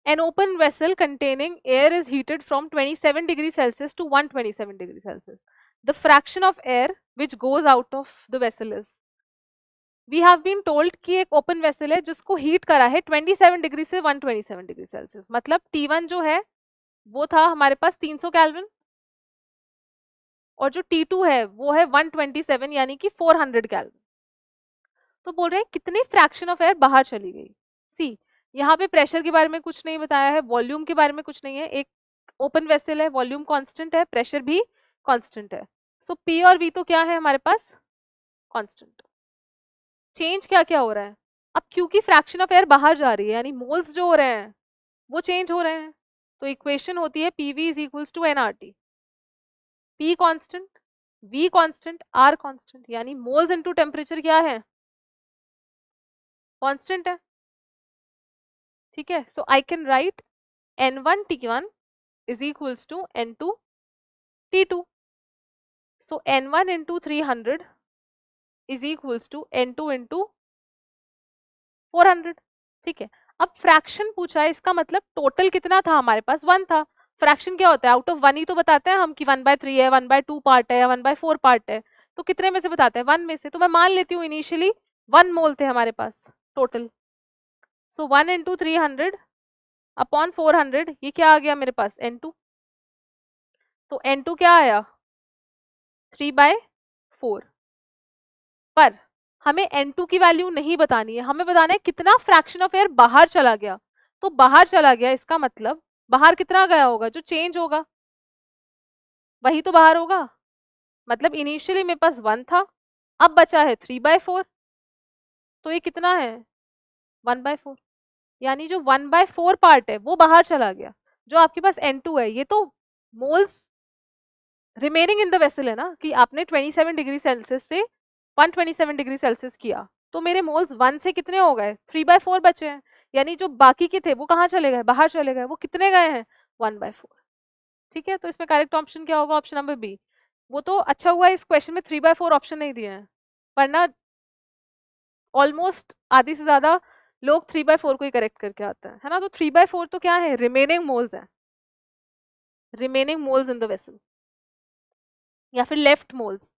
An open vessel containing air is heated from 27 degrees Celsius to 127 degrees Celsius. The fraction of air which goes out of the vessel is. We have been told कि एक open vessel है जिसको heat करा है 27 degree से 127 degree Celsius. मतलब T1 जो है वो था हमारे पास 300 केल्विन और जो T2 है वो है 127 यानी कि 400 केल्विन. तो बोल रहे हैं कितने फ्रैक्शन ऑफ एयर बाहर चली गई. सी यहाँ पे प्रेशर के बारे में कुछ नहीं बताया है, वॉल्यूम के बारे में कुछ नहीं है. एक ओपन वेसल है, वॉल्यूम कांस्टेंट है, प्रेशर भी कांस्टेंट है. सो पी और वी तो क्या है हमारे पास कांस्टेंट. चेंज क्या क्या हो रहा है अब, क्योंकि फ्रैक्शन ऑफ एयर बाहर जा रही है यानी मोल्स जो हो रहे हैं वो चेंज हो रहे हैं. तो इक्वेशन होती है PV is equals to NRT. P constant, V constant, R constant, यानी मोल्स इनटू टेम्परेचर क्या है कांस्टेंट है. ठीक है. So I can write N1 T1 is equals to N2 T2. So N1 into 300 is equals to N2 into 400. ठीक है. अब fraction पूछा है, इसका मतलब टोटल कितना था हमारे पास 1 था. फ्रैक्शन क्या होता है, आउट ऑफ 1 ही तो बताते हैं हम कि 1/3 है, 1/2 पार्ट है या 1/4 पार्ट है. तो कितने में से बताते हैं 1 में से. तो मैं मान लेती हूँ इनिशियली 1 मोल थे हमारे पास टोटल. सो 1 into 300 अपॉन 400 ये क्या आ गया मेरे पास N2. तो N2 क्या आया 3/4. पर हमें N2 की वैल्यू नहीं बतानी है, हमें बताना है कितना फ्रैक्शन ऑफ एयर बाहर चला गया. तो बाहर चला गया इसका मतलब बाहर कितना गया होगा, जो चेंज होगा वही तो बाहर होगा. मतलब इनिशियली मेरे पास 1 था, अब बचा है 3/4. तो ये कितना है 1/4. यानी जो 1/4 पार्ट है वो बाहर चला गया. जो आपके पास N2 है ये तो moles remaining in the vessel है ना, कि आपने 27 डिग्री सेल्सियस से 127 डिग्री सेल्सियस किया तो मेरे मोल्स 1 से कितने हो गए 3/4 बचे हैं. यानी जो बाकी के थे वो कहाँ चले गए, बाहर चले गए. वो कितने गए हैं 1/4. ठीक है. तो इसमें करेक्ट ऑप्शन क्या होगा, ऑप्शन नंबर बी. वो तो अच्छा हुआ इस क्वेश्चन में 3/4 ऑप्शन नहीं दिए हैं, वरना ऑलमोस्ट आधी से ज्यादा लोग 3/4 को ही करेक्ट करके आते हैं, है ना. तो 3/4 तो क्या है, रिमेनिंग मोल्स है, remaining moles in the vessel या फिर लेफ्ट मोल्स.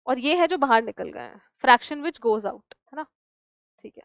और ये है जो बाहर निकल गए हैं, फ्रैक्शन विच गोज आउट, है ना. ठीक है.